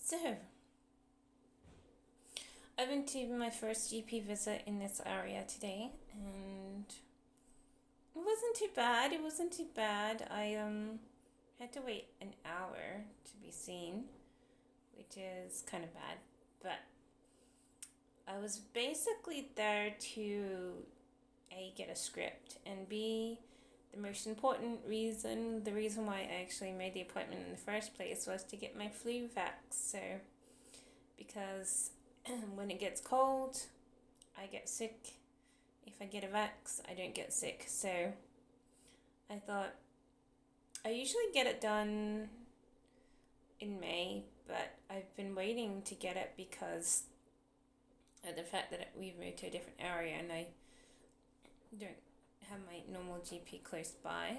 So, I went to my first GP visit in this area today, and it wasn't too bad. It wasn't too bad. I had to wait an hour to be seen, which is kind of bad. But I was basically there to A, get a script, and B, the most important reason, the reason why I actually made the appointment in the first place was to get my flu vax. So, because when it gets cold, I get sick. If I get a vax, I don't get sick. So I thought I usually get it done in May, but I've been waiting to get it because of the fact that we've moved to a different area and I don't have my normal GP close by.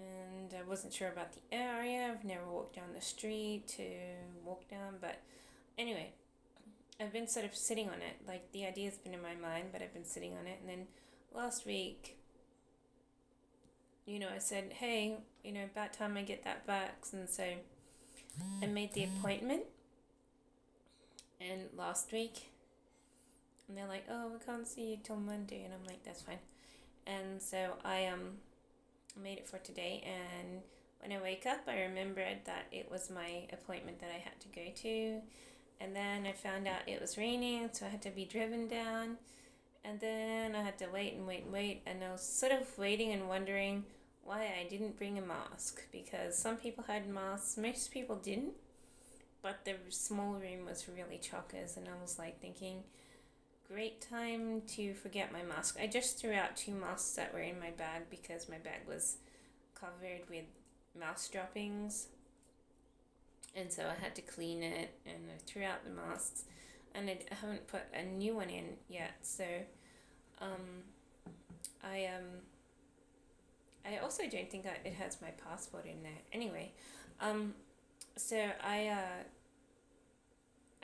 And I wasn't sure about the area. I've never walked down the street to walk down, but anyway, I've been sort of sitting on it. Like, the idea's been in my mind, but I've been sitting on it. And then last week, I said, hey, about time I get that vax. And so I made the appointment. And last week, and they're like, oh, we can't see you till Monday. And I'm like, that's fine. And so I made it for today. And when I wake up, I remembered that it was my appointment that I had to go to. And then I found out it was raining, so I had to be driven down. And then I had to wait and wait and wait. And I was sort of waiting and wondering why I didn't bring a mask. Because some people had masks, most people didn't. But the small room was really chockers. And I was like thinking, great time to forget my mask. I just threw out 2 masks that were in my bag because my bag was covered with mouse droppings. And so I had to clean it, and I threw out the masks, and I haven't put a new one in yet. So, I also don't think it has my passport in there. Anyway, so I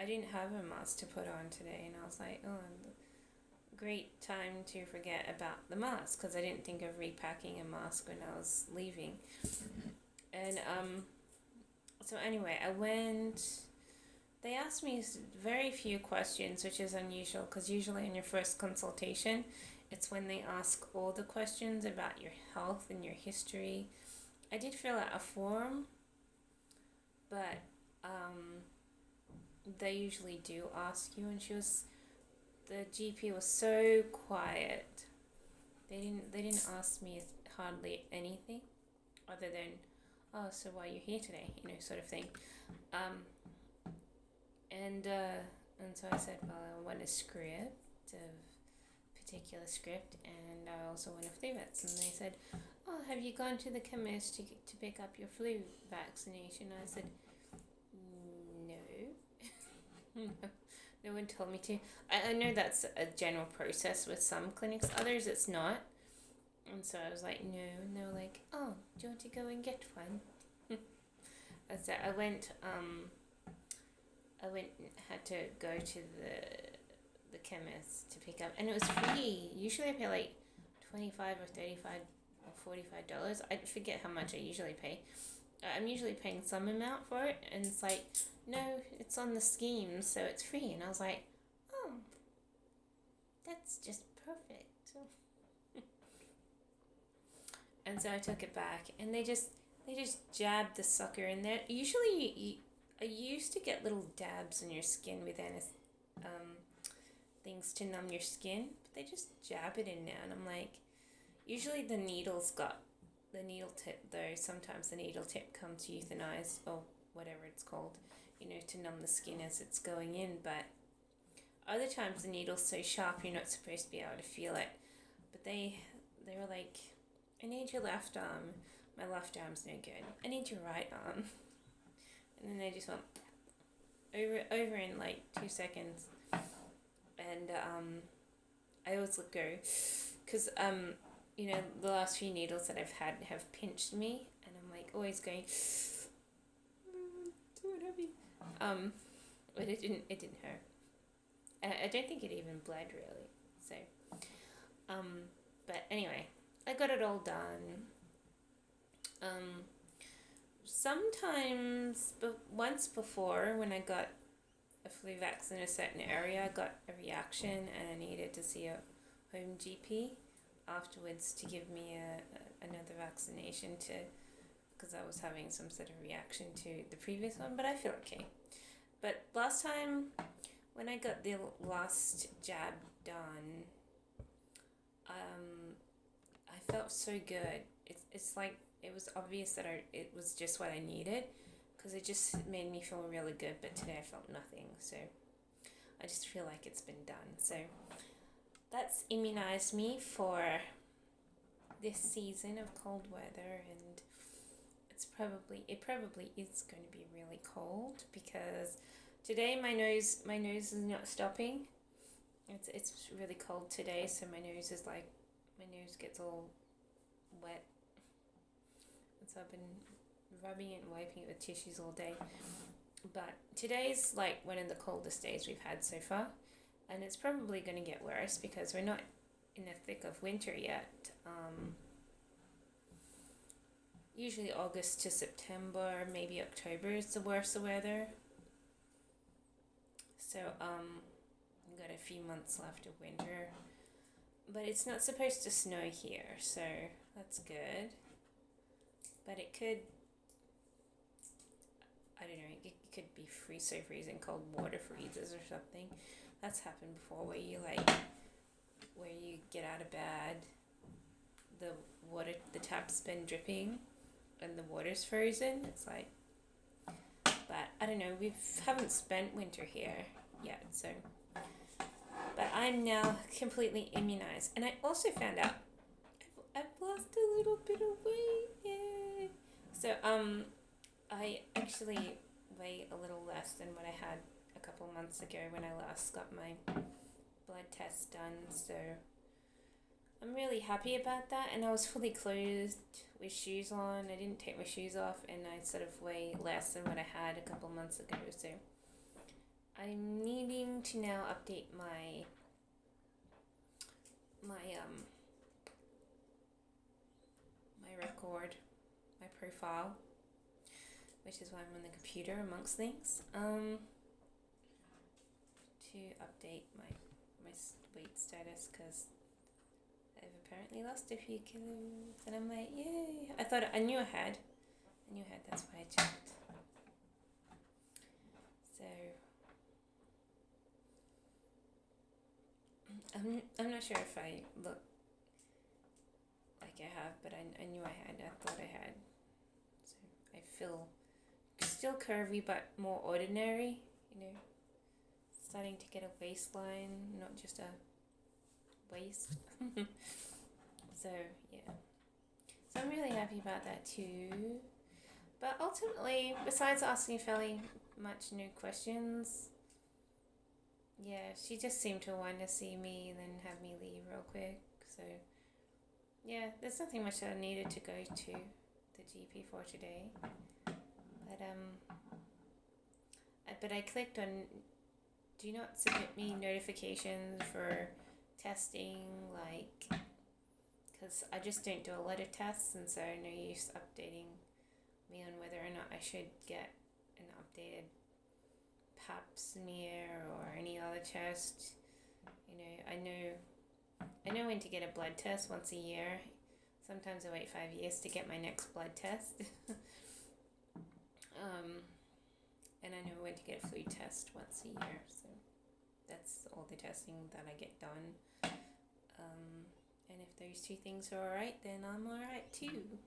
didn't have a mask to put on today, and I was like, oh, great time to forget about the mask because I didn't think of repacking a mask when I was leaving, and So anyway, I went. They asked me very few questions, which is unusual because usually in your first consultation, it's when they ask all the questions about your health and your history. I did fill out a form, but they usually do ask you, and the GP was so quiet. They didn't ask me hardly anything, other than, oh, so why are you here today? Sort of thing. And so I said, well, I want a script, a particular script, and I also want a flu vaccine. And they said, oh, have you gone to the chemist to pick up your flu vaccination? I said, no. No one told me to. I know that's a general process with some clinics. Others, it's not. And so I was like, no. And they were like, oh, do you want to go and get one? So I went, had to go to the chemist to pick up, and it was free. Usually I pay like $25 or $35 or $45. I forget how much I usually pay. I'm usually paying some amount for it, and it's like, no, it's on the scheme, so it's free. And I was like, oh, that's just perfect. And so I took it back, and they just jabbed the sucker in there. Usually, I used to get little dabs in your skin with things to numb your skin, but they just jab it in now, and I'm like, usually the needle's got the needle tip though. Sometimes the needle tip comes euthanized or whatever it's called, to numb the skin as it's going in. But other times the needle's so sharp you're not supposed to be able to feel it. But they were like, I need your left arm. My left arm's no good. I need your right arm. And then they just went over in like 2 seconds. And I always let go. Because, the last few needles that I've had have pinched me. And I'm like always going, it's too heavy. But it didn't hurt. I don't think it even bled really. So, but anyway, I got it all done. sometimes, but once before when I got a flu vaccine in a certain area, I got a reaction and I needed to see a home GP afterwards to give me another vaccination to because I was having some sort of reaction to the previous one, but I feel okay. But last time when I got the last jab done, I felt so good. It's like it was obvious that it was just what I needed because it just made me feel really good, but today I felt nothing. So I just feel like it's been done. So that's immunized me for this season of cold weather, and it probably is going to be really cold because today my nose is not stopping. It's really cold today, so my nose gets all wet. And so I've been rubbing it and wiping it with tissues all day. But today's like one of the coldest days we've had so far, and it's probably going to get worse because we're not in the thick of winter yet. Usually August to September, maybe October is the worst weather. So we've got a few months left of winter, but it's not supposed to snow here, so that's good. But it could, I don't know, it could be freezing cold water freezes or something. That's happened before where you get out of bed, the tap's been dripping and the water's frozen. It's like, but I don't know, we haven't spent winter here yet, so. But I'm now completely immunized, and I also found out I've lost a little bit of weight. Yay! So I actually weigh a little less than what I had a couple months ago when I last got my blood test done. So I'm really happy about that, and I was fully clothed with shoes on. I didn't take my shoes off, and I sort of weigh less than what I had a couple months ago. So I'm needing to now update my record, my profile, which is why I'm on the computer amongst things, to update my weight status because I've apparently lost a few kilos, and I'm like, yay! I knew I had, that's why I checked. So I'm not sure if I look like I have, but I knew I had. I thought I had. So I feel still curvy, but more ordinary. Starting to get a waistline, not just a waist. So yeah. So I'm really happy about that too. But ultimately, besides asking fairly much new questions, yeah, she just seemed to want to see me and then have me leave real quick. So yeah, there's nothing much that I needed to go to the GP for today. But I clicked on do not submit me notifications for testing, because I just don't do a lot of tests, and so no use updating me on whether or not I should get an updated pap smear or any other test. I know when to get a blood test once a year. Sometimes I wait 5 years to get my next blood test. And I know when to get a flu test once a year. So that's all the testing that I get done. And if those two things are alright, then I'm alright too.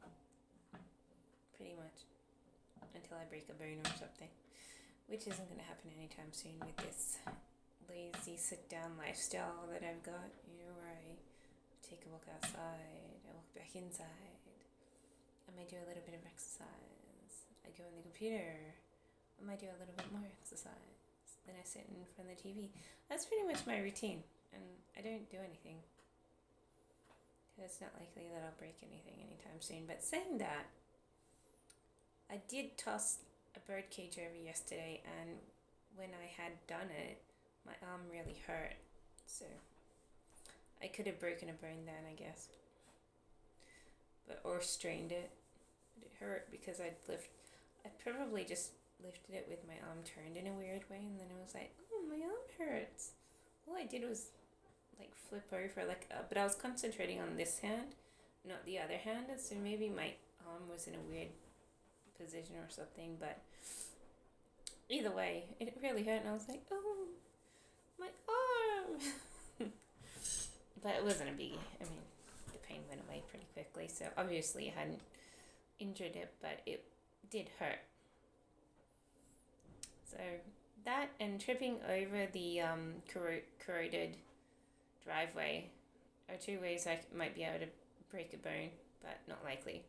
Pretty much. Until I break a bone or something. Which isn't going to happen anytime soon with this lazy sit-down lifestyle that I've got. Where I take a walk outside, I walk back inside. I might do a little bit of exercise. I go on the computer. I might do a little bit more exercise. Then I sit in front of the TV. That's pretty much my routine. And I don't do anything. It's not likely that I'll break anything anytime soon. But saying that, I did toss a bird cage over yesterday, and when I had done it, my arm really hurt. So I could have broken a bone then, I guess. Or strained it. But it hurt because I probably just lifted it with my arm turned in a weird way, and then I was like, oh, my arm hurts. All I did was like flip over, but I was concentrating on this hand, not the other hand, and so maybe my arm was in a weird position or something, but either way, it really hurt, and I was like, oh, my arm. But it wasn't a biggie. I mean, the pain went away pretty quickly, so obviously I hadn't injured it, but it did hurt. So that and tripping over the corroded driveway are two ways I might be able to break a bone, but not likely.